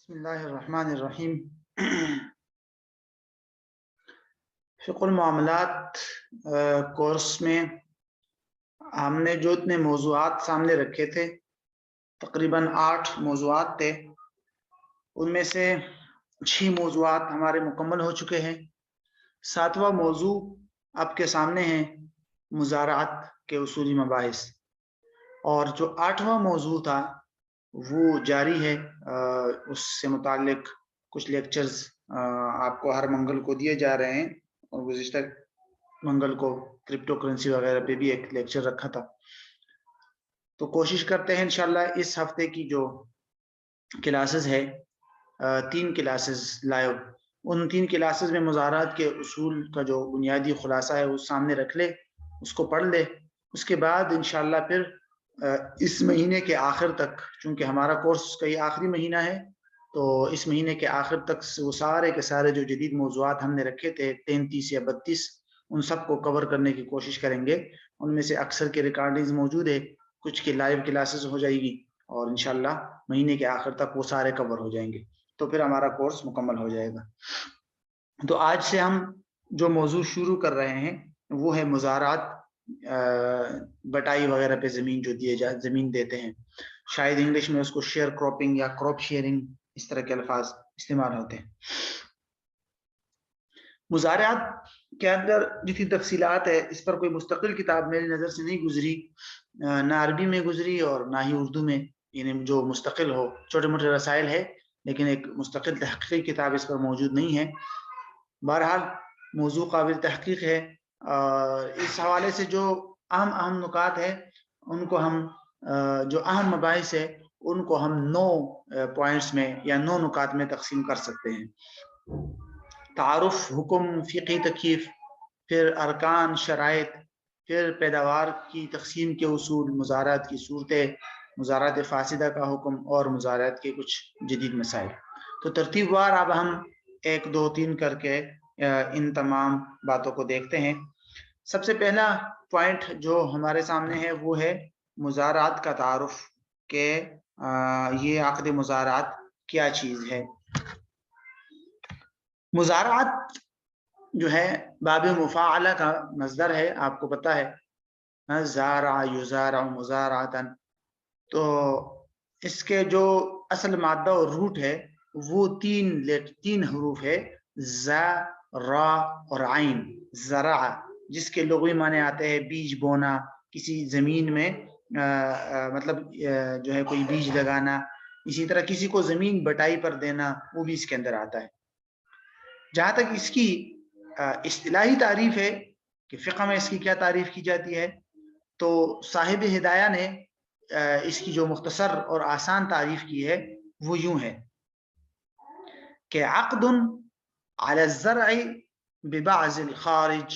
بسم اللہ الرحمن الرحیم۔ فقہ المعاملات کورس میں ہم نے جو اتنے موضوعات سامنے رکھے تھے، تقریباً 8 موضوعات تھے، ان میں سے 6 موضوعات ہمارے مکمل ہو چکے ہیں۔ 7واں موضوع آپ کے سامنے ہے، مزارعات کے اصولی مباحث، اور جو 8واں موضوع تھا وہ جاری ہے۔ اس سے متعلق کچھ لیکچرز آپ کو ہر منگل کو دیے جا رہے ہیں، اور گزشتہ منگل کو کرپٹو کرنسی وغیرہ پہ بھی ایک لیکچر رکھا تھا۔ تو کوشش کرتے ہیں انشاءاللہ اس ہفتے کی جو کلاسز ہے، 3 کلاسز لائیو، ان 3 کلاسز میں مزارعات کے اصول کا جو بنیادی خلاصہ ہے وہ سامنے رکھ لے، اس کو پڑھ لے۔ اس کے بعد انشاءاللہ پھر اس مہینے کے آخر تک، چونکہ ہمارا کورس کا یہ آخری مہینہ ہے، تو اس مہینے کے آخر تک وہ سارے کے سارے جو جدید موضوعات ہم نے رکھے تھے 33 یا 32، ان سب کو کور کرنے کی کوشش کریں گے۔ ان میں سے اکثر کے ریکارڈنگز موجود ہے، کچھ کی لائیو کلاسز ہو جائے گی، اور انشاءاللہ مہینے کے آخر تک وہ سارے کور ہو جائیں گے، تو پھر ہمارا کورس مکمل ہو جائے گا۔ تو آج سے ہم جو موضوع شروع کر رہے ہیں وہ ہے مزارعات، بٹائی وغیرہ پہ زمین جو زمین دیتے ہیں، شاید انگلش میں اس کو شیئر کراپنگ یا کراپ شیئرنگ اس طرح کے الفاظ استعمال ہوتے ہیں۔ مزارعات کے اندر جتنی تفصیلات ہے، اس پر کوئی مستقل کتاب میری نظر سے نہیں گزری، نہ عربی میں گزری اور نہ ہی اردو میں، یعنی جو مستقل ہو، چھوٹے موٹے رسائل ہے لیکن ایک مستقل تحقیقی کتاب اس پر موجود نہیں ہے۔ بہرحال موضوع قابل تحقیق ہے، اس حوالے سے جو اہم نکات ہے ان کو ہم، جو اہم مباحث ہے ان کو ہم 9 پوائنٹس میں یا 9 نکات میں تقسیم کر سکتے ہیں۔ تعارف، حکم، فقہی تکیف، پھر ارکان، شرائط، پھر پیداوار کی تقسیم کے اصول، مزارعات کی صورتیں، مزارعات فاسدہ کا حکم، اور مزارعات کے کچھ جدید مسائل۔ تو ترتیب وار اب ہم 1 2 3 کر کے ان تمام باتوں کو دیکھتے ہیں۔ سب سے پہلا پوائنٹ جو ہمارے سامنے ہے وہ ہے مزارعات کا تعارف، کہ یہ عقد مزارعات کیا چیز ہے۔ مزارعات جو ہے باب مفاعلہ کا مصدر ہے، آپ کو پتہ ہے، زارع یزارع مزارعتا، تو اس کے جو اصل مادہ اور روٹ ہے وہ 3 حروف ہے، زا، را اور عین۔ زرع، جس کے لغوی معنی آتے ہیں بیج بونا، کسی زمین میں مطلب جو ہے کوئی بیج لگانا، اسی طرح کسی کو زمین بٹائی پر دینا، وہ بھی اس کے اندر آتا ہے۔ جہاں تک اس کی اصطلاحی تعریف ہے کہ فقہ میں اس کی کیا تعریف کی جاتی ہے، تو صاحب ہدایہ نے اس کی جو مختصر اور آسان تعریف کی ہے وہ یوں ہے کہ عقد علی الزرع ببعض الخارج،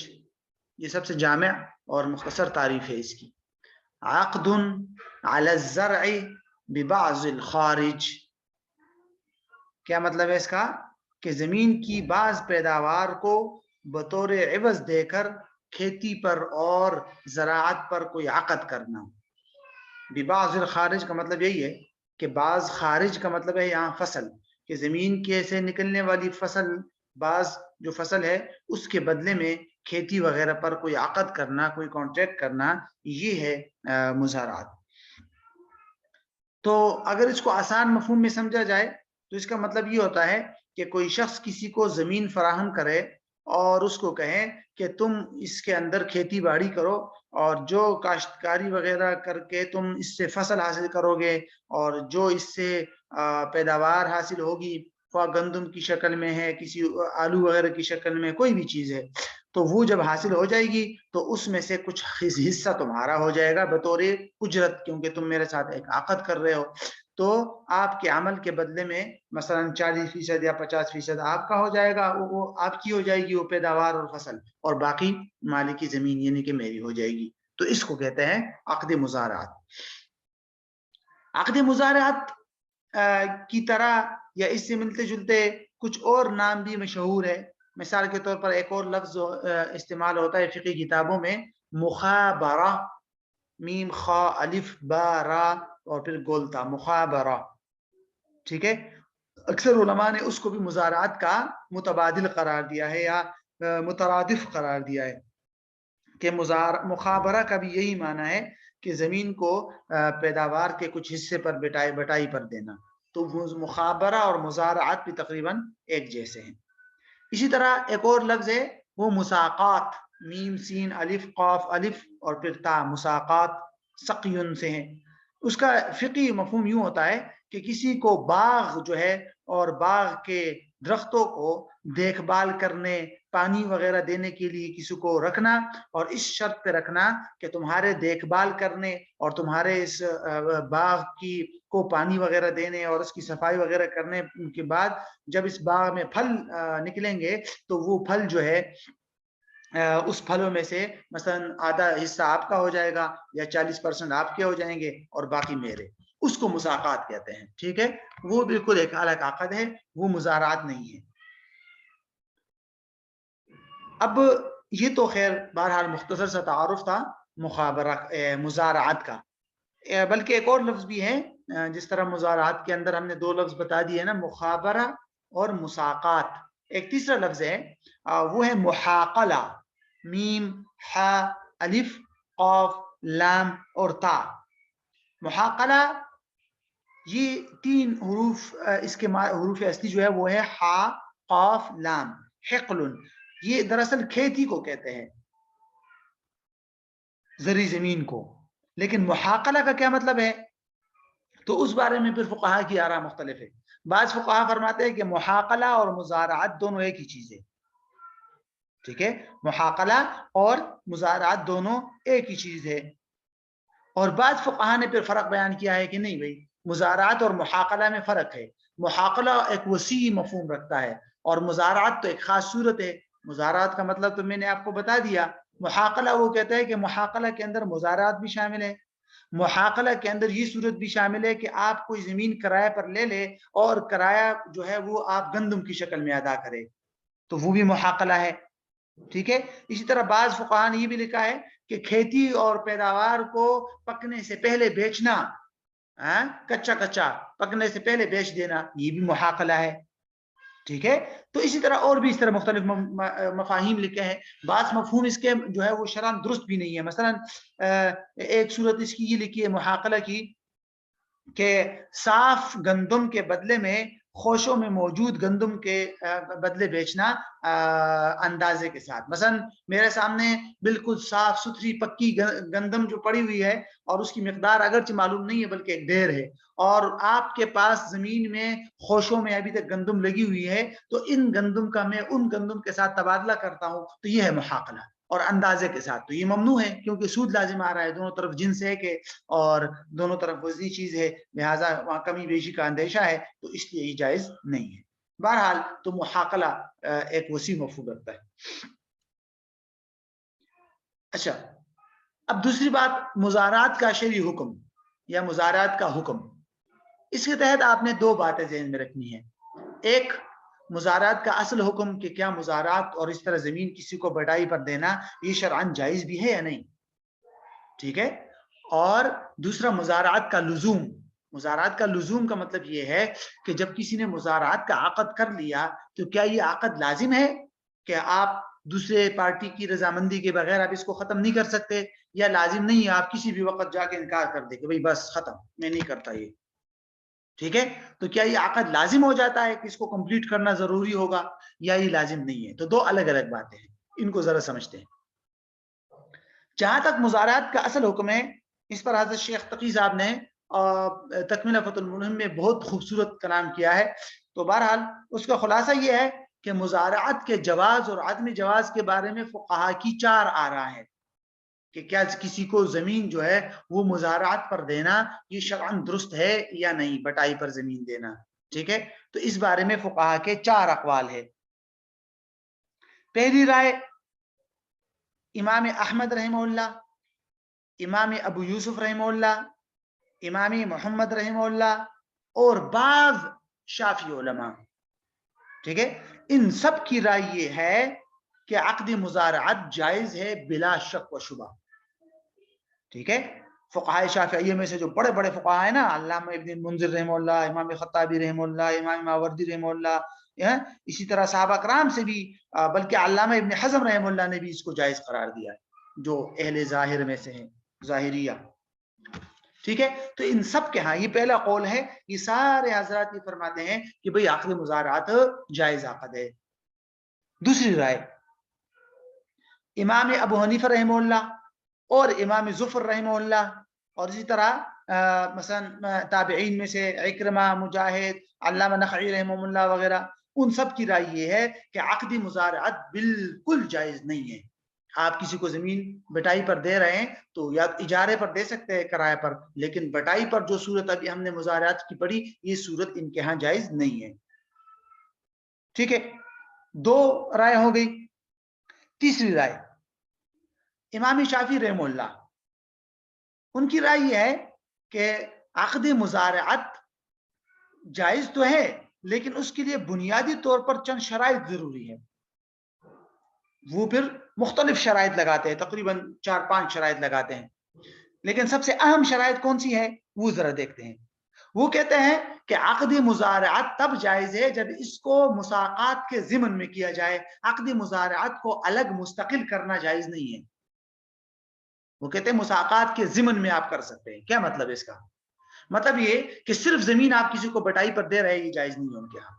یہ سب سے جامع اور مختصر تعریف ہے اس کی۔ عقد علی الزرع ببعض الخارج، کیا مطلب ہے اس کا؟ کہ زمین کی بعض پیداوار کو بطور عوض دے کر کھیتی پر اور زراعت پر کوئی عقد کرنا۔ ببعض الخارج کا مطلب یہی ہے کہ بعض خارج کا مطلب ہے یہاں فصل، کہ زمین کے سے نکلنے والی فصل، بعض جو فصل ہے اس کے بدلے میں کھیتی وغیرہ پر کوئی عقد کرنا، کوئی کانٹریکٹ کرنا، یہ ہے مزارعات۔ تو اگر اس کو آسان مفہوم میں سمجھا جائے تو اس کا مطلب یہ ہوتا ہے کہ کوئی شخص کسی کو زمین فراہم کرے اور اس کو کہے کہ تم اس کے اندر کھیتی باڑی کرو، اور جو کاشتکاری وغیرہ کر کے تم اس سے فصل حاصل کرو گے، اور جو اس سے پیداوار حاصل ہوگی، خواہ گندم کی شکل میں ہے، کسی آلو وغیرہ کی شکل میں، کوئی بھی چیز ہے، تو وہ جب حاصل ہو جائے گی تو اس میں سے کچھ حصہ تمہارا ہو جائے گا بطور اجرت، کیونکہ تم میرے ساتھ ایک عقد کر رہے ہو۔ تو آپ کے عمل کے بدلے میں مثلا 40% یا 50% آپ کا ہو جائے گا، وہ آپ کی ہو جائے گی وہ پیداوار اور فصل، اور باقی مالکی زمین یعنی کہ میری ہو جائے گی۔ تو اس کو کہتے ہیں عقد مزارعات۔ عقد مزارعات کی طرح یا اس سے ملتے جلتے کچھ اور نام بھی مشہور ہے۔ مثال کے طور پر ایک اور لفظ استعمال ہوتا ہے فقہی کتابوں میں، مخابرہ، میم خا الف با را اور پھر گولتا، مخابرہ، ٹھیک ہے۔ اکثر علماء نے اس کو بھی مزارعات کا متبادل قرار دیا ہے یا مترادف قرار دیا ہے کہ مخابرہ کا بھی یہی معنی ہے کہ زمین کو پیداوار کے کچھ حصے پر بٹائی پر دینا. تو مخابرہ اور مزارعات بھی تقریباً ایک جیسے ہیں. اسی طرح ایک اور لفظ ہے وہ مساقات، میم سین الف قاف الف اور پھر تا، مساقات سقیون سے ہیں. اس کا فقہی مفہوم یوں ہوتا ہے کہ کسی کو باغ جو ہے اور باغ کے درختوں کو دیکھ بھال کرنے، پانی وغیرہ دینے کے لیے کسی کو رکھنا، اور اس شرط پہ رکھنا کہ تمہارے دیکھ بھال کرنے اور تمہارے اس باغ کی کو پانی وغیرہ دینے اور اس کی صفائی وغیرہ کرنے کے بعد جب اس باغ میں پھل نکلیں گے تو وہ پھل جو ہے اس پھلوں میں سے مثلا آدھا حصہ آپ کا ہو جائے گا یا 40% آپ کے ہو جائیں گے اور باقی میرے. اس کو مساقات کہتے ہیں. ٹھیک ہے، وہ بالکل ایک الگ عقد ہے، وہ مزارعات نہیں ہے. اب یہ تو خیر بہرحال مختصر سا تعارف تھا مخابرہ مزارعات کا. بلکہ ایک اور لفظ بھی ہے، جس طرح مزارعات کے اندر ہم نے 2 لفظ بتا دیے نا، مخابرہ اور مساقات. ایک تیسرا لفظ ہے، وہ ہے محاقلہ، میم ح الف قاف لام اور تا. محاقلہ یہ 3 حروف، اس کے حروف اصلی جو ہے وہ ہے ح قاف لام. حقل یہ دراصل کھیتی کو کہتے ہیں، زرعی زمین کو. لیکن محاقلہ کا کیا مطلب ہے تو اس بارے میں پھر فقہا کی آراء مختلف ہے. بعض فقہا فرماتے ہیں کہ محاقلہ اور مزارعات دونوں ایک ہی چیز ہے. ٹھیک ہے، محاقلہ اور مزارعات دونوں ایک ہی چیز ہے. اور بعض فقہا نے پھر فرق بیان کیا ہے کہ نہیں بھائی، مزارعات اور محاقلہ میں فرق ہے. محاقلہ ایک وسیع مفہوم رکھتا ہے اور مزارعات تو ایک خاص صورت ہے. مزارعات کا مطلب تو میں نے آپ کو بتا دیا. محاقلہ وہ کہتا ہے کہ محاقلہ کے اندر مزارعات بھی شامل ہے. محاقلہ کے اندر یہ صورت بھی شامل ہے کہ آپ کوئی زمین کرایہ پر لے لے اور کرایہ جو ہے وہ آپ گندم کی شکل میں ادا کرے، تو وہ بھی محاقلہ ہے. ٹھیک ہے. اسی طرح بعض فقہا نے یہ بھی لکھا ہے کہ کھیتی اور پیداوار کو پکنے سے پہلے بیچنا، کچا پکنے سے پہلے بیچ دینا، یہ بھی محاقلہ ہے. ٹھیک ہے. تو اسی طرح اور بھی اس طرح مختلف مفاہیم لکھے ہیں. بعض مفہوم اس کے جو ہے وہ شرعاً درست بھی نہیں ہے. مثلا ایک صورت اس کی یہ لکھی ہے محاقلہ کی کہ صاف گندم کے بدلے میں خوشوں میں موجود گندم کے بدلے بیچنا اندازے کے ساتھ. مثلا میرے سامنے بالکل صاف ستھری پکی گندم جو پڑی ہوئی ہے اور اس کی مقدار اگرچہ معلوم نہیں ہے بلکہ ایک ڈھیر ہے، اور آپ کے پاس زمین میں خوشوں میں ابھی تک گندم لگی ہوئی ہے، تو ان گندم کا میں ان گندم کے ساتھ تبادلہ کرتا ہوں، تو یہ ہے محاقلہ. اور اندازے کے ساتھ تو یہ ممنوع ہے کیونکہ سود لازم آ رہا ہے. دونوں طرف جنس ہے کہ اور دونوں طرف وزنی چیز ہے، لہٰذا وہاں کمی بیشی کا اندیشہ ہے، تو اس لیے یہ جائز نہیں ہے. بہرحال تو محاقلہ ایک وسیع مفہوم رکھتا ہے. اچھا، اب دوسری بات مزارعات کا شرعی حکم یا مزارعات کا حکم. اس کے تحت آپ نے 2 باتیں ذہن میں رکھنی ہے. ایک، مزارعات کا اصل حکم کہ کیا مزارعات اور اس طرح زمین کسی کو بٹائی پر دینا یہ شرعاً جائز بھی ہے یا نہیں. ٹھیک ہے. اور دوسرا مزارعات کا لزوم. مزارعات کا لزوم کا مطلب یہ ہے کہ جب کسی نے مزارعات کا عقد کر لیا تو کیا یہ عقد لازم ہے کہ آپ دوسرے پارٹی کی رضامندی کے بغیر آپ اس کو ختم نہیں کر سکتے، یا لازم نہیں ہے آپ کسی بھی وقت جا کے انکار کر دیں کہ بھئی بس ختم، میں نہیں کرتا یہ. ٹھیک ہے. تو کیا یہ عقد لازم ہو جاتا ہے کہ اس کو کمپلیٹ کرنا ضروری ہوگا یا یہ لازم نہیں ہے. تو 2 الگ الگ باتیں ہیں، ان کو ذرا سمجھتے ہیں. جہاں تک مزارعات کا اصل حکم ہے، اس پر حضرت شیخ تقی صاحب نے تکمیلہ فتح الملہم میں بہت خوبصورت کلام کیا ہے. تو بہرحال اس کا خلاصہ یہ ہے کہ مزارعات کے جواز اور عدم جواز کے بارے میں فقہا کی 4 آراء ہیں کہ کیا کسی کو زمین جو ہے وہ مزارعات پر دینا یہ شرعاً درست ہے یا نہیں، بٹائی پر زمین دینا. ٹھیک ہے. تو اس بارے میں فقہا کے 4 اقوال ہے. پہلی رائے امام احمد رحمہ اللہ، امام ابو یوسف رحمہ اللہ، امام محمد رحمہ اللہ اور بعض شافعی علماء. ٹھیک ہے. ان سب کی رائے یہ ہے کہ عقد مزارعات جائز ہے بلا شک و شبہ. ٹھیک ہے. فقہائے شافعیہ میں سے جو بڑے بڑے فقہا ہیں نا، علامہ ابن منذر رحمہ اللہ، امام خطابی رحمہ اللہ، امام ماوردی رحمہ اللہ، اسی طرح صحابہ کرام سے بھی، بلکہ علامہ ابن حزم رحمہ اللہ نے بھی اس کو جائز قرار دیا ہے، جو اہل ظاہر میں سے ہیں، ظاہریہ. ٹھیک ہے، تو ان سب کے ہاں یہ پہلا قول ہے. یہ سارے حضرات یہ فرماتے ہیں کہ بھئی عقد مزارعات جائز عقد ہے. دوسری رائے امام ابو حنیفہ رحمہ اللہ اور امام ظفر رحمہ اللہ، اور اسی طرح مثلا تابعین میں سے عکرمہ، مجاہد، علامہ نخعی رحمہ اللہ وغیرہ، ان سب کی رائے یہ ہے کہ عقد مزارعت بالکل جائز نہیں ہے. آپ کسی کو زمین بٹائی پر دے رہے ہیں تو یا اجارے پر دے سکتے ہیں، کرائے پر، لیکن بٹائی پر جو صورت ابھی ہم نے مزارعات کی پڑھی، یہ صورت ان کے ہاں جائز نہیں ہے. ٹھیک ہے، دو رائے ہو گئی. تیسری رائے امام شافعی رحمہ اللہ، ان کی رائے یہ ہے کہ عقد مزارعت جائز تو ہے، لیکن اس کے لیے بنیادی طور پر چند شرائط ضروری ہے. وہ پھر مختلف شرائط لگاتے ہیں، تقریباً 4-5 شرائط لگاتے ہیں، لیکن سب سے اہم شرائط کون سی ہے وہ ذرا دیکھتے ہیں. وہ کہتے ہیں کہ عقد مزارعت تب جائز ہے جب اس کو مساقات کے ضمن میں کیا جائے. عقد مزارعت کو الگ مستقل کرنا جائز نہیں ہے. وہ کہتے ہیں مساقات کے ضمن میں آپ کر سکتے ہیں. کیا مطلب ہے اس کا؟ مطلب یہ کہ صرف زمین آپ کسی کو بٹائی پر دے رہے ہیں، یہ جائز نہیں ہے ان کے ہاں،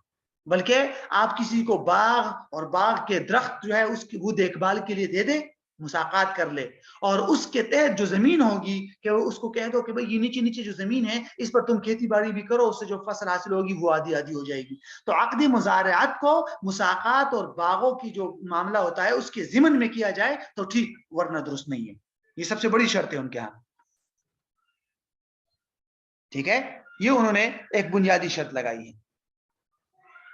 بلکہ آپ کسی کو باغ اور باغ کے درخت جو ہے اس کی وہ دیکھ بھال کے لیے دے دے، مساقات کر لے، اور اس کے تحت جو زمین ہوگی کہ وہ اس کو کہہ دو کہ بھئی یہ نیچے نیچے جو زمین ہے اس پر تم کھیتی باڑی بھی کرو، اس سے جو فصل حاصل ہوگی وہ آدھی آدھی ہو جائے گی. تو عقد مزارعات کو مساقات اور باغوں کی جو معاملہ ہوتا ہے اس کے ضمن میں کیا جائے تو ٹھیک، ورنہ درست نہیں ہے. یہ سب سے بڑی شرط ہے ان کے ہاں. ٹھیک ہے، یہ انہوں نے ایک بنیادی شرط لگائی ہے.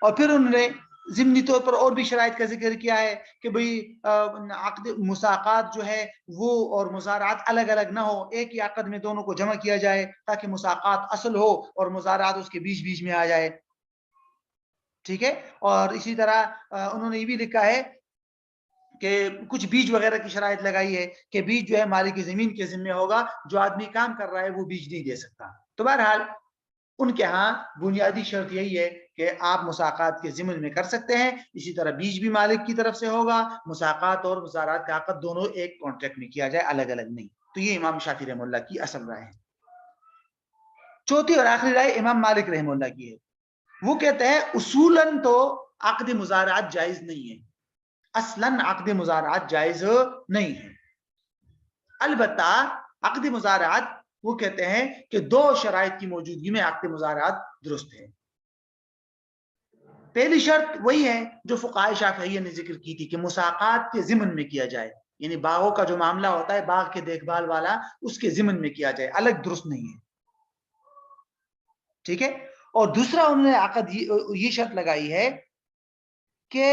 اور پھر انہوں نے ضمنی طور پر اور بھی شرائط کا ذکر کیا ہے کہ بھئی عقد مساقات جو ہے وہ اور مزارعات الگ الگ نہ ہو، ایک ہی عقد میں دونوں کو جمع کیا جائے تاکہ مساقات اصل ہو اور مزارعات اس کے بیچ بیچ میں آ جائے. ٹھیک ہے، اور اسی طرح انہوں نے یہ بھی لکھا ہے کہ کچھ بیج وغیرہ کی شرائط لگائی ہے کہ بیج جو ہے مالک کی زمین کے ذمہ ہوگا، جو آدمی کام کر رہا ہے وہ بیج نہیں دے سکتا. تو بہرحال ان کے ہاں بنیادی شرط یہی ہے کہ آپ مساقات کے ضمن میں کر سکتے ہیں. اسی طرح بیج بھی مالک کی طرف سے ہوگا، مساقات اور مزارعات کا عقد دونوں ایک کانٹریکٹ میں کیا جائے، الگ الگ نہیں. تو یہ امام شافعی رحمہ اللہ کی اصل رائے ہے. چوتھی اور آخری رائے امام مالک رحمہ اللہ کی ہے. وہ کہتے ہیں اصولاً تو عقد مزارعات جائز نہیں ہے، اصلاً عقد مزارعات جائز نہیں ہے. البتہ عقد مزارعات وہ کہتے ہیں کہ دو شرائط کی موجودگی میں عقد مزارعات درست ہے. پہلی شرط وہی ہے جو فقہائے شافعیہ نے ذکر کی تھی کہ مساقات کے ضمن میں کیا جائے، یعنی باغوں کا جو معاملہ ہوتا ہے باغ کے دیکھ بھال والا، اس کے ضمن میں کیا جائے، الگ درست نہیں ہے. ٹھیک ہے، اور دوسرا انہوں نے عقد یہ شرط لگائی ہے کہ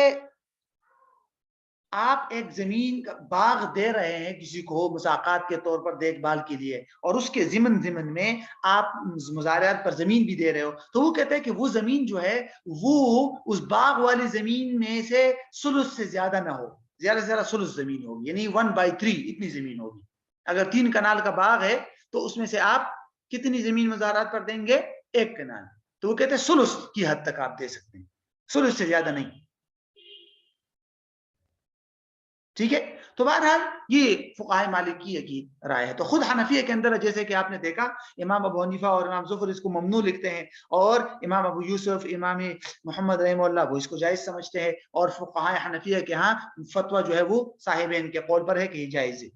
آپ ایک زمین کا باغ دے رہے ہیں کسی کو مساقات کے طور پر دیکھ بھال کے لیے، اور اس کے ضمن میں آپ مزارعات پر زمین بھی دے رہے ہو، تو وہ کہتے ہیں کہ وہ زمین جو ہے وہ اس باغ والی زمین میں سے ثلث سے زیادہ نہ ہو. زیادہ سے زیادہ ثلث زمین ہوگی، یعنی 1/3 اتنی زمین ہوگی. اگر 3 کنال کا باغ ہے تو اس میں سے آپ کتنی زمین مزارعات پر دیں گے؟ 1 کنال. تو وہ کہتے ہیں ثلث کی حد تک آپ دے سکتے ہیں، ثلث سے زیادہ نہیں. ٹھیک ہے، تو بہرحال یہ فقہائے مالکیہ کی رائے ہے. تو خود حنفیہ کے اندر جیسے کہ آپ نے دیکھا امام ابو حنیفہ اور امام ظفر اس کو ممنوع لکھتے ہیں، اور امام ابو یوسف، امام محمد رحمہ اللہ وہ اس کو جائز سمجھتے ہیں، اور فقہائے حنفیہ کے ہاں فتویٰ جو ہے وہ صاحبین کے قول پر ہے کہ یہ جائز ہے.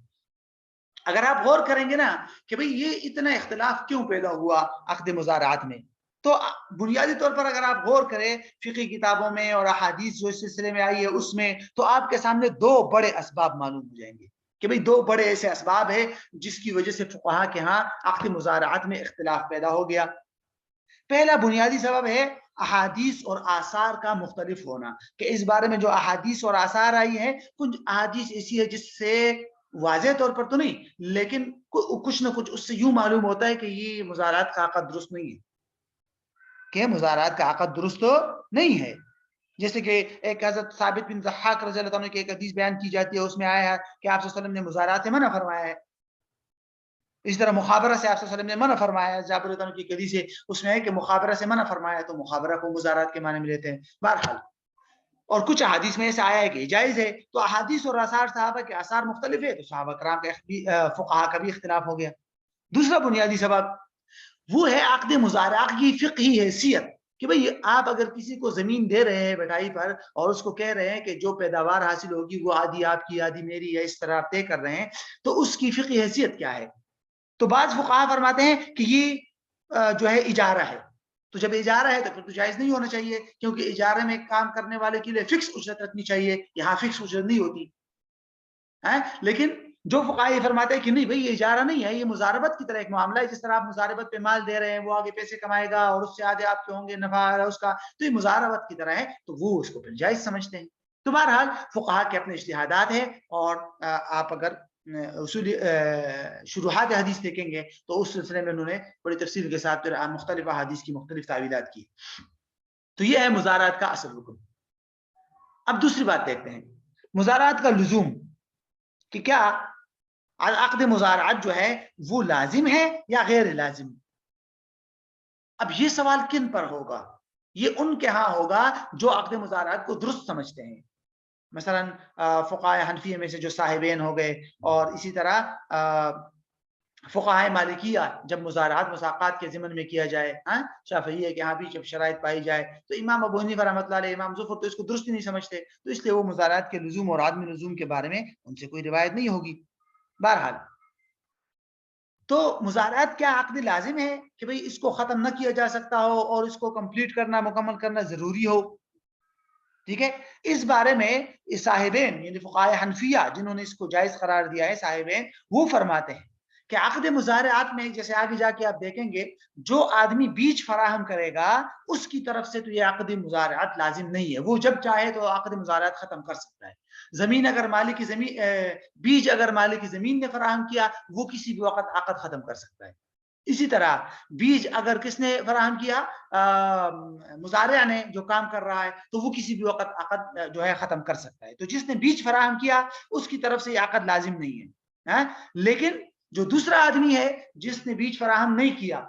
اگر آپ غور کریں گے نا کہ بھئی یہ اتنا اختلاف کیوں پیدا ہوا عقد مزارعات میں، تو بنیادی طور پر اگر آپ غور کریں فقہی کتابوں میں اور احادیث جو اس سلسلے میں آئی ہے اس میں، تو آپ کے سامنے 2 بڑے اسباب معلوم ہو جائیں گے کہ بھئی 2 بڑے ایسے اسباب ہیں جس کی وجہ سے فقہا کے ہاں عقد مزارعات میں اختلاف پیدا ہو گیا. پہلا بنیادی سبب ہے احادیث اور آثار کا مختلف ہونا، کہ اس بارے میں جو احادیث اور آثار آئی ہیں، کچھ احادیث ایسی ہے جس سے واضح طور پر تو نہیں لیکن کچھ نہ کچھ اس سے یوں معلوم ہوتا ہے کہ یہ مزارعات کا عقد درست نہیں ہے، کہ مزارعات کا عقد درست نہیں ہے. جیسے کہ ایک حضرت ثابت بن ضحاک رضی اللہ عنہ کی ایک حدیث بیان کی جاتی ہے، اس میں آیا ہے کہ آپ صلی اللہ علیہ وسلم نے مزارعات سے منع فرمایا ہے. اس طرح مخابرہ سے آپ صلی اللہ علیہ وسلم نے منع فرمایا، جابر رضی اللہ عنہ کی حدیث سے اس میں ہے کہ مخابرہ سے منع فرمایا، تو مخابرہ کو مزارات کے معنی میں لیتے ہیں بہرحال. اور کچھ احادیث میں ایسا آیا ہے کہ یہ جائز ہے. تو احادیث اور آثار صحابہ کے آثار مختلف ہے، تو صحابہ کرام کا فقہا کا بھی اختلاف ہو گیا. دوسرا بنیادی سبب وہ ہے عقد مزارعہ کی فقہی حیثیت، کہ بھئی آپ اگر کسی کو زمین دے رہے ہیں بٹائی پر اور اس کو کہہ رہے ہیں کہ جو پیداوار حاصل ہوگی وہ آدھی آپ کی آدھی میری ہے، اس طرح آپ طے کر رہے ہیں، تو اس کی فقہی حیثیت کیا ہے؟ تو بعض فقہا فرماتے ہیں کہ یہ جو ہے اجارہ ہے. تو جب اجارہ ہے تو پھر تو جائز نہیں ہونا چاہیے، کیونکہ اجارے میں کام کرنے والے کے لیے فکس اجرت رکھنی چاہیے، یہاں فکس اجرت نہیں ہوتی ہے. لیکن جو فقہا یہ فرماتے ہیں کہ نہیں بھئی یہ اجارہ نہیں ہے، یہ مزاربت کی طرح ایک معاملہ ہے، جس طرح آپ مزاربت پہ مال دے رہے ہیں، وہ آگے پیسے کمائے گا اور اس سے آگے آپ کے ہوں گے نفع اس کا، تو یہ مزاربت کی طرح ہے، تو وہ اس کو پھر جائز سمجھتے ہیں. تو بہرحال فقہا کے اپنے اجتہادات ہیں، اور آپ اگر شروحات حدیث دیکھیں گے تو اس سلسلے میں انہوں نے بڑی تفصیل کے ساتھ مختلف حدیث کی مختلف تعویلات کی. تو یہ ہے مزارات کا اصل حکم. اب دوسری بات دیکھتے ہیں، مزارات کا لزوم، کہ کیا عقد مزارعت جو ہے وہ لازم ہے یا غیر لازم. اب یہ سوال کن پر ہوگا؟ یہ ان کے ہاں ہوگا جو عقد مزارعت کو درست سمجھتے ہیں. مثلا فقہائے حنفیہ میں سے جو صاحبین ہو گئے، اور اسی طرح فقہائے مالکیہ جب مزارعات مساقات کے ضمن میں کیا جائے، شافعیہ کے یہاں بھی جب شرائط پائی جائے، تو امام ابو حنیفہ رحمۃ اللہ علیہ، امام ظفر تو اس کو درست ہی نہیں سمجھتے، تو اس لیے وہ مزارعات کے لزوم اور عدم لزوم کے بارے میں ان سے کوئی روایت نہیں ہوگی. بہرحال تو مزارعات کیا عقد لازم ہے کہ بھئی اس کو ختم نہ کیا جا سکتا ہو اور اس کو کمپلیٹ کرنا، مکمل کرنا ضروری ہو؟ ٹھیک ہے، اس بارے میں صاحبین یعنی فقہائے حنفیہ جنہوں نے اس کو جائز قرار دیا ہے، صاحبین وہ فرماتے ہیں کہ عقد مزارعات میں جیسے آگے جا کے آپ دیکھیں گے، جو آدمی بیج فراہم کرے گا اس کی طرف سے تو یہ عقد مزارعات لازم نہیں ہے، وہ جب چاہے تو عقد مزارعات ختم کر سکتا ہے. زمین اگر مالک کی زمین بیج اگر مالک کی زمین نے فراہم کیا، وہ کسی بھی وقت عقد ختم کر سکتا ہے. اسی طرح بیج اگر کس نے فراہم کیا، مزارع نے جو کام کر رہا ہے، تو وہ کسی بھی وقت عقد جو ہے ختم کر سکتا ہے. تو جس نے بیج فراہم کیا اس کی طرف سے یہ عقد لازم نہیں ہے. لیکن جو دوسرا آدمی ہے جس نے بیج فراہم نہیں کیا،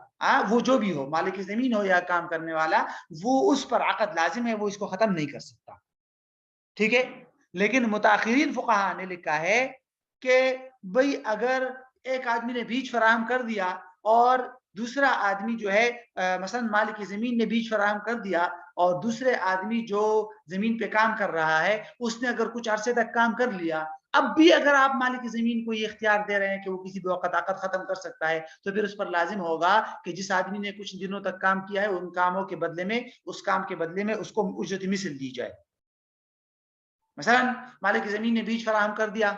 وہ جو بھی ہو، مالک زمین ہو یا کام کرنے والا، وہ اس پر عقد لازم ہے، وہ اس کو ختم نہیں کر سکتا. ٹھیک ہے، لیکن متاخرین فقہا نے لکھا ہے کہ بھئی اگر ایک آدمی نے بیج فراہم کر دیا اور دوسرا آدمی جو ہے مثلا مالک زمین نے بیج فراہم کر دیا اور دوسرے آدمی جو زمین پہ کام کر رہا ہے اس نے اگر کچھ عرصے تک کام کر لیا، اب بھی اگر آپ مالک زمین کو یہ اختیار دے رہے ہیں کہ وہ کسی بھی وقت عقد ختم کر سکتا ہے، تو پھر اس پر لازم ہوگا کہ جس آدمی نے کچھ دنوں تک کام کیا ہے ان کاموں کے بدلے میں، اس کام کے بدلے میں اس کو اجرت مثل دی جائے. مثلا مالک زمین نے بیج فراہم کر دیا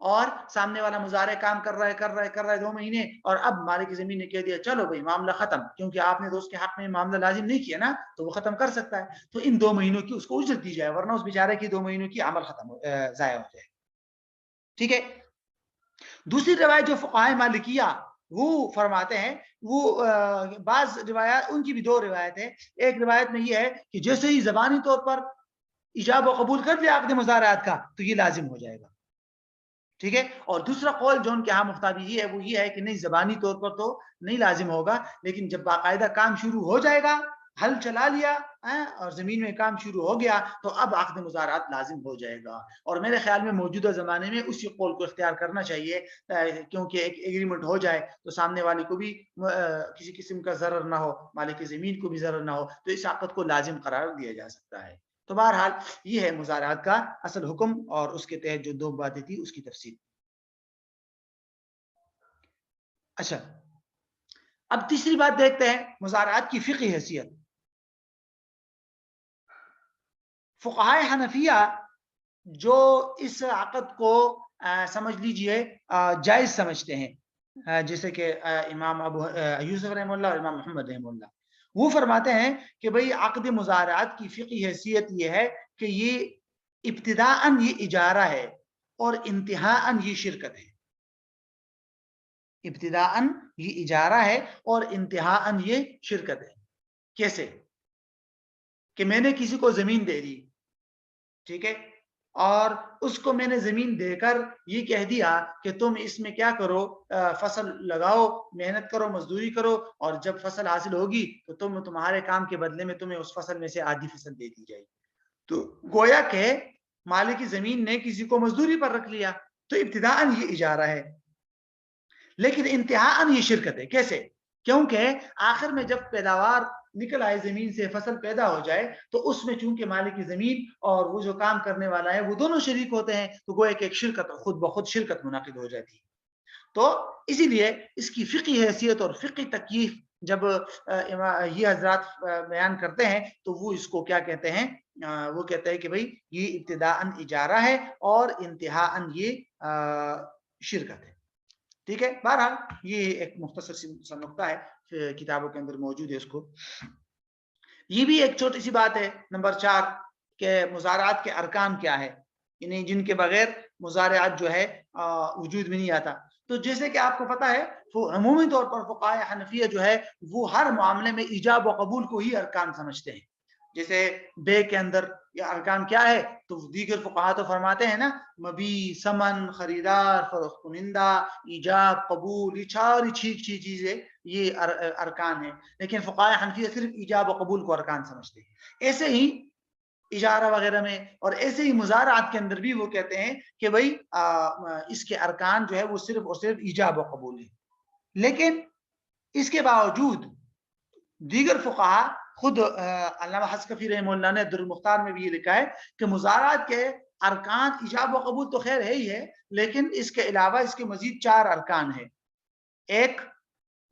اور سامنے والا مزارع کام کر رہا ہے 2 مہینے، اور اب مالک زمین نے کہہ دیا چلو بھائی معاملہ ختم، کیونکہ آپ نے تو اس کے حق میں معاملہ لازم نہیں کیا نا، تو وہ ختم کر سکتا ہے. تو ان 2 مہینوں کی اس کو اجرت دی جائے، ورنہ اس بیچارے کی 2 مہینوں کی عمل ختم ضائع ہو جائے. ٹھیک ہے، دوسری روایت جو فقہائے مالکیہ وہ فرماتے ہیں، وہ بعض روایات ان کی بھی 2 روایت ہے. ایک روایت میں یہ ہے کہ جیسے ہی زبانی طور پر ایجاب و قبول کر دیا عقد مزارعات کا تو یہ لازم ہو جائے گا. ٹھیک ہے، اور دوسرا قول جو ان کے ہاں مختابی یہ ہے، وہ یہ ہے کہ نہیں، زبانی طور پر تو نہیں لازم ہوگا، لیکن جب باقاعدہ کام شروع ہو جائے گا، ہل چلا لیا اور زمین میں کام شروع ہو گیا، تو اب عقد مزارعات لازم ہو جائے گا. اور میرے خیال میں موجودہ زمانے میں اسی قول کو اختیار کرنا چاہیے، کیونکہ ایک ایگریمنٹ ہو جائے تو سامنے والے کو بھی کسی قسم کا ضرر نہ ہو، مالک زمین کو بھی ضرر نہ ہو، تو اس عقد کو لازم قرار دیا جا سکتا ہے. تو بہرحال یہ ہے مزارعات کا اصل حکم اور اس کے تحت جو 2 باتیں تھی اس کی تفصیل. اچھا، اب تیسری بات دیکھتے ہیں، مزارعات کی فقہی حیثیت. فقہائے حنفیہ جو اس عقد کو سمجھ لیجئے جائز سمجھتے ہیں، جیسے کہ امام ابو یوسف رحمہ اللہ اور امام محمد رحمہ اللہ، وہ فرماتے ہیں کہ بھئی عقد مزارعات کی فقہی حیثیت یہ ہے کہ یہ ابتداءً یہ اجارہ ہے اور انتہاءً یہ شرکت ہے. ابتداءً یہ اجارہ ہے اور انتہاءً یہ شرکت ہے. کیسے؟ کہ میں نے کسی کو زمین دے دی، ٹھیک ہے، اور اس کو میں نے زمین دے کر یہ کہہ دیا کہ تم اس میں کیا کرو، فصل لگاؤ، محنت کرو، مزدوری کرو، اور جب فصل حاصل ہوگی تو تمہارے کام کے بدلے میں تمہیں اس فصل میں سے آدھی فصل دے دی جائے گی. تو گویا کہ مالک زمین نے کسی کو مزدوری پر رکھ لیا، تو ابتداءً یہ اجارہ ہے، لیکن انتہاءً یہ شرکت ہے. کیسے؟ کیونکہ آخر میں جب پیداوار نکل آئے زمین سے، فصل پیدا ہو جائے، تو اس میں چونکہ مالک زمین اور وہ جو کام کرنے والا ہے وہ دونوں شریک ہوتے ہیں، تو گویا کہ ایک شرکت خود بخود شرکت منعقد ہو جاتی ہے. تو اسی لیے اس کی فقہی حیثیت اور فقہی تکییف جب یہ حضرات بیان کرتے ہیں تو وہ اس کو کیا کہتے ہیں، وہ کہتے ہیں کہ بھئی یہ ابتداءً اجارہ ہے اور انتہاءً یہ شرکت ہے. ٹھیک ہے. بہرحال یہ ایک مختصر سا نقطہ ہے، کتابوں کے اندر موجود ہے. اس کو یہ بھی ایک چھوٹی سی بات ہے. نمبر 4 کہ مزارعات کے ارکان کیا ہے، یعنی جن کے بغیر مزارعات جو ہے وجود میں نہیں آتا. تو جیسے کہ آپ کو پتا ہے عمومی طور پر فقہائے حنفیہ جو ہے وہ ہر معاملے میں ایجاب و قبول کو ہی ارکان سمجھتے ہیں. جیسے بے کے اندر یہ ارکان کیا ہے، تو دیگر فقہا تو فرماتے ہیں نا، مبی، سمن، خریدار، فروخت کنندہ، ایجاب، قبول، یہ ساری چیزیں یہ ارکان ہیں. لیکن فقہاء حنفیہ صرف ایجاب و قبول کو ارکان سمجھتے ہیں. ایسے ہی اجارہ وغیرہ میں اور ایسے ہی مزارعات کے اندر بھی وہ کہتے ہیں کہ بھئی اس کے ارکان جو ہے وہ صرف اور صرف ایجاب و قبول ہے. لیکن اس کے باوجود دیگر فقہا، خود علامہ حسکفی رحمہ اللہ نے در المختار میں بھی یہ لکھا ہے کہ مزارعات کے ارکان ایجاب و قبول تو خیر ہے ہی ہے، لیکن اس کے علاوہ اس کے مزید 4 ارکان ہیں. ایک،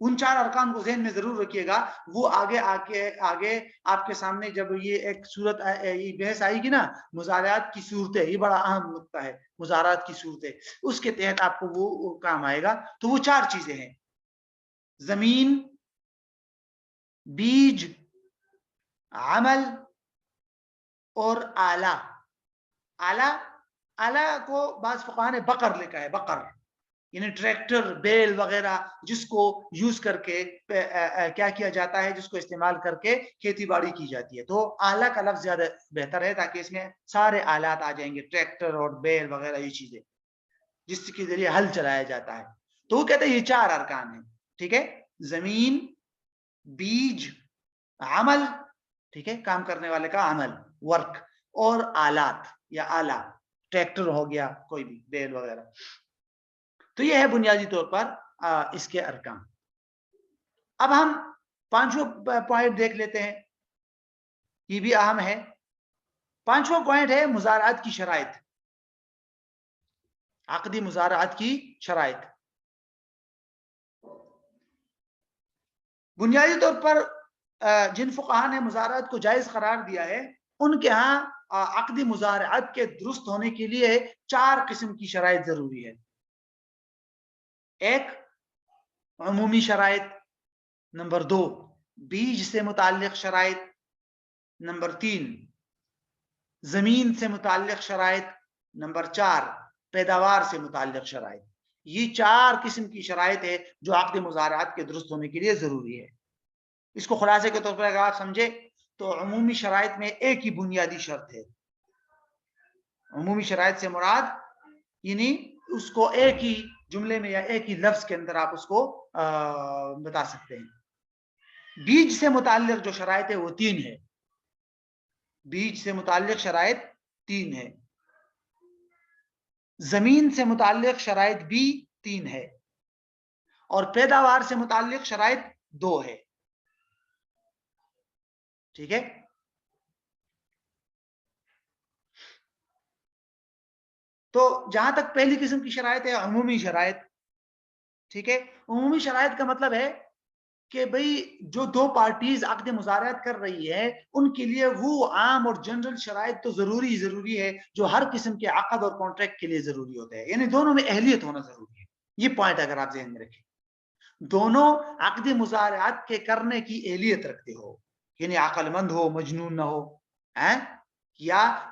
ان 4 ارکان کو ذہن میں ضرور رکھیے گا، وہ آگے آپ کے سامنے جب یہ ایک صورت یہ بحث آئے گی نا، مزارعات کی صورتیں، یہ بڑا اہم نقطہ ہے، مزارعات کی صورتیں، اس کے تحت آپ کو وہ کام آئے گا. تو وہ 4 چیزیں ہیں: زمین، بیج، عمل اور آلہ. آلہ کو بعض فقہا نے بقر لکھا ہے، بقر یعنی ٹریکٹر، بیل وغیرہ، جس کو یوز کر کے کیا کیا جاتا ہے، جس کو استعمال کر کے کھیتی باڑی کی جاتی ہے. تو آلہ کا لفظ زیادہ بہتر ہے تاکہ اس میں سارے آلات آ جائیں گے، ٹریکٹر اور بیل وغیرہ، یہ چیزیں جس کے ذریعے ہل چلایا جاتا ہے. تو وہ کہتے ہیں یہ 4 ارکان ہیں. ٹھیک ہے. زمین، بیج، عمل، ٹھیک ہے، کام کرنے والے کا عمل، ورک، اور آلات یا آلہ، ٹریکٹر ہو گیا، کوئی بھی بیل وغیرہ. تو یہ ہے بنیادی طور پر اس کے ارکان. اب ہم 5واں پوائنٹ دیکھ لیتے ہیں، یہ بھی اہم ہے. 5واں پوائنٹ ہے مزارعات کی شرائط، عقدی مزارعات کی شرائط. بنیادی طور پر جن فقہا نے مزارعات کو جائز قرار دیا ہے، ان کے ہاں عقدی مزارعات کے درست ہونے کے لیے 4 قسم کی شرائط ضروری ہے. ایک، عمومی شرائط. نمبر 2، بیج سے متعلق شرائط. نمبر 3، زمین سے متعلق شرائط. نمبر 4، پیداوار سے متعلق شرائط. یہ 4 قسم کی شرائط ہے جو عقد مزارعات کے درست ہونے کے لیے ضروری ہے. اس کو خلاصے کے طور پر اگر آپ سمجھے تو عمومی شرائط میں ایک ہی بنیادی شرط ہے. عمومی شرائط سے مراد یعنی اس کو ایک ہی جملے میں یا ایک ہی لفظ کے اندر آپ اس کو بتا سکتے ہیں. بیج سے متعلق جو شرائط ہے وہ 3 ہے. بیج سے متعلق شرائط 3 ہے. زمین سے متعلق شرائط بھی 3 ہے. اور پیداوار سے متعلق شرائط 2 ہے. ٹھیک ہے. تو جہاں تک پہلی قسم کی شرائط ہے عمومی شرائط. ٹھیک ہے. عمومی شرائط کا مطلب ہے کہ بھئی جو 2 پارٹیز عقد مزارعات کر رہی ہے ان کے لیے وہ عام اور جنرل شرائط تو ضروری ہے جو ہر قسم کے عقد اور کانٹریکٹ کے لیے ضروری ہوتے ہیں. یعنی دونوں میں اہلیت ہونا ضروری ہے. یہ پوائنٹ اگر آپ ذہن میں رکھیں، دونوں عقد مزارعات کے کرنے کی اہلیت رکھتے ہو، یعنی عقل مند ہو، مجنون نہ ہو. یا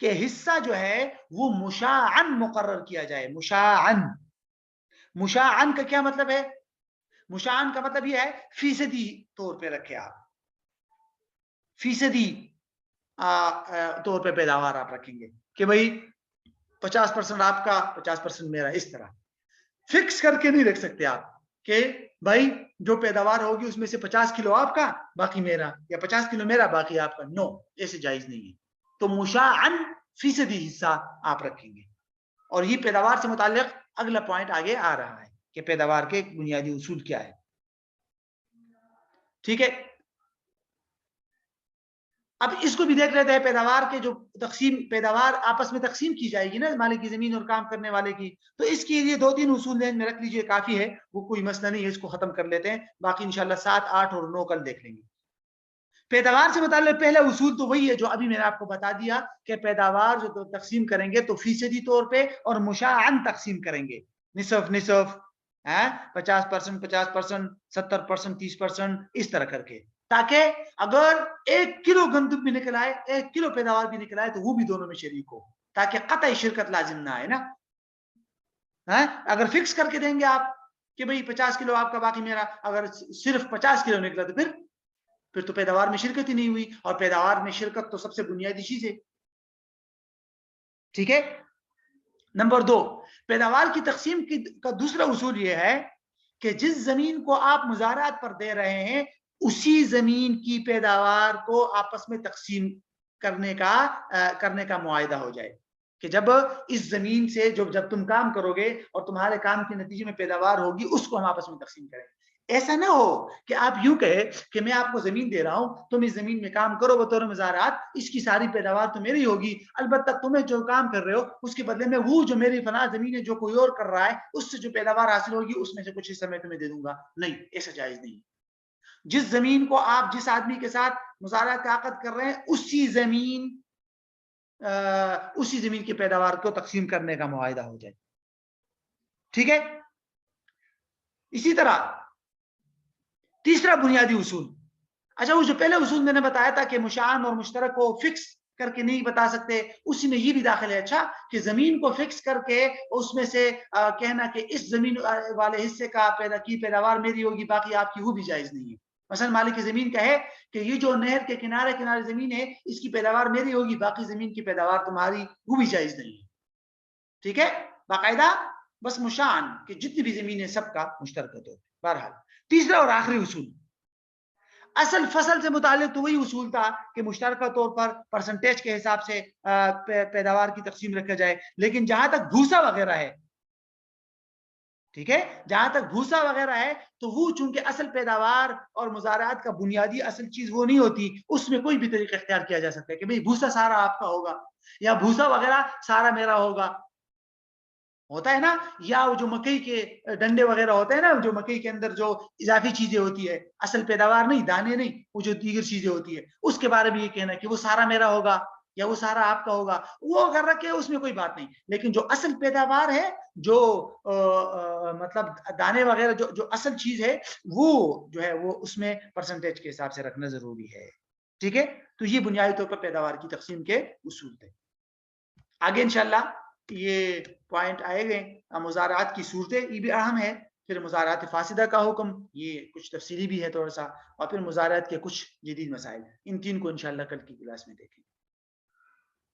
کہ حصہ جو ہے وہ مشاعن مقرر کیا جائے. مشاعن، مشاعن کا کیا مطلب ہے؟ مشاعن کا مطلب یہ ہے فیصدی طور پہ رکھے آپ، فیصدی طور پہ پیداوار آپ رکھیں گے کہ بھائی 50% آپ کا 50% میرا. اس طرح فکس کر کے نہیں رکھ سکتے آپ کہ بھائی جو پیداوار ہوگی اس میں سے 50 کلو آپ کا باقی میرا، یا 50 کلو میرا باقی آپ کا. نو، ایسے جائز نہیں ہے. تو مشاعن فیصدی حصہ آپ رکھیں گے. اور یہ پیداوار سے متعلق اگلا پوائنٹ آگے آ رہا ہے کہ پیداوار کے بنیادی اصول کیا ہے. ٹھیک ہے، اب اس کو بھی دیکھ لیتے ہیں. پیداوار کے جو تقسیم، پیداوار آپس میں تقسیم کی جائے گی نا مالک کی زمین اور کام کرنے والے کی، تو اس کے لیے 2-3 اصول ذہن میں رکھ لیجئے، کافی ہے، وہ کوئی مسئلہ نہیں ہے. اس کو ختم کر لیتے ہیں، باقی انشاءاللہ 7، 8 اور 9 کل دیکھ لیں گے. پیداوار سے متعلق پہلا اصول تو وہی ہے جو ابھی میں نے آپ کو بتا دیا کہ پیداوار جو تقسیم کریں گے تو فیصدی طور پہ اور مشاعن تقسیم کریں گے. نصف نصف، 50%، 50%، 70%، 30%، اس طرح کر کے، تاکہ اگر 1 کلو گندم بھی نکل آئے، 1 کلو پیداوار بھی نکل آئے تو وہ بھی دونوں میں شریک ہو، تاکہ قطعی شرکت لازم نہ آئے نا. اگر فکس کر کے دیں گے آپ کہ بھئی 50 کلو آپ کا باقی میرا، اگر صرف 50 کلو نکلا تو پھر تو پیداوار میں شرکت ہی نہیں ہوئی، اور پیداوار میں شرکت تو سب سے بنیادی چیز ہے. ٹھیک ہے. نمبر 2، پیداوار کی تقسیم کا دوسرا اصول یہ ہے کہ جس زمین کو آپ مزارعات پر دے رہے ہیں اسی زمین کی پیداوار کو آپس میں تقسیم کرنے کا معاہدہ ہو جائے کہ جب اس زمین سے جب تم کام کرو گے اور تمہارے کام کے نتیجے میں پیداوار ہوگی اس کو ہم آپس میں تقسیم کریں. ایسا نہ ہو کہ آپ یوں کہے کہ میں آپ کو زمین دے رہا ہوں، تم اس زمین میں کام کرو بطور مزارعات، اس کی ساری پیداوار تو میری ہوگی، البتہ تمہیں جو کام کر رہے ہو اس کے بدلے میں وہ جو میری فلاں زمین ہے جو کوئی اور کر رہا ہے اس سے جو پیداوار حاصل ہوگی اس میں سے کچھ حصہ میں تمہیں دے دوں گا. نہیں، ایسا جائز نہیں. جس زمین کو آپ جس آدمی کے ساتھ مزارعات کا عقد کر رہے ہیں اسی زمین کی پیداوار کو تقسیم کرنے کا معاہدہ ہو جائے. ٹھیک ہے. اسی طرح تیسرا بنیادی اصول، اچھا وہ جو پہلے اصول میں نے بتایا تھا کہ مشاعن اور مشترک کو فکس کر کے نہیں بتا سکتے، اسی میں یہ بھی داخل ہے. اچھا کہ زمین کو فکس کر کے اس میں سے کہنا کہ اس زمین والے حصے کا پیداوار میری ہوگی باقی آپ کی، وہ بھی جائز نہیں ہے. مثلا مالک کی زمین کہے کہ یہ جو نہر کے کنارے کنارے زمین ہے اس کی پیداوار میری ہوگی باقی زمین کی پیداوار تمہاری، وہ بھی جائز نہیں ہے. ٹھیک ہے. باقاعدہ بس مشاعن کہ جتنی بھی زمین ہے سب کا مشترک طور. بہرحال تیسرا اور آخری اصول، اصل فصل سے متعلق تو وہی اصول تھا کہ مشترکہ طور پر پرسنٹیج کے حساب سے پیداوار کی تقسیم رکھا جائے. لیکن جہاں تک بھوسا وغیرہ ہے، ٹھیک ہے، جہاں تک بھوسا وغیرہ ہے تو وہ چونکہ اصل پیداوار اور مزارعات کا بنیادی اصل چیز وہ نہیں ہوتی، اس میں کوئی بھی طریقہ اختیار کیا جا سکتا ہے کہ بھئی بھوسا سارا آپ کا ہوگا یا بھوسا وغیرہ سارا میرا ہوگا. ہوتا ہے نا، یا وہ جو مکئی کے ڈنڈے وغیرہ ہوتے ہیں نا، جو مکئی کے اندر جو اضافی چیزیں ہوتی ہے، اصل پیداوار نہیں، دانے نہیں، وہ جو دیگر چیزیں ہوتی ہے، اس کے بارے میں یہ کہنا کہ وہ سارا میرا ہوگا یا وہ سارا آپ کا ہوگا، وہ اگر رکھے اس میں کوئی بات نہیں. لیکن جو اصل پیداوار ہے، جو مطلب دانے وغیرہ جو اصل چیز ہے، وہ جو ہے وہ اس میں پرسنٹیج کے حساب سے رکھنا ضروری ہے. ٹھیک ہے. تو یہ بنیادی طور پر پیداوار کی تقسیم کے اصول تھے. آگے انشاءاللہ یہ پوائنٹ آئے گئے. مزارعات کی صورتیں یہ بھی اہم ہے، پھر مزارعات فاسدہ کا حکم، یہ کچھ تفصیلی بھی ہے تھوڑا سا، اور پھر مزارعات کے کچھ جدید مسائل. ان 3 کو انشاءاللہ کل کی کلاس میں دیکھیں.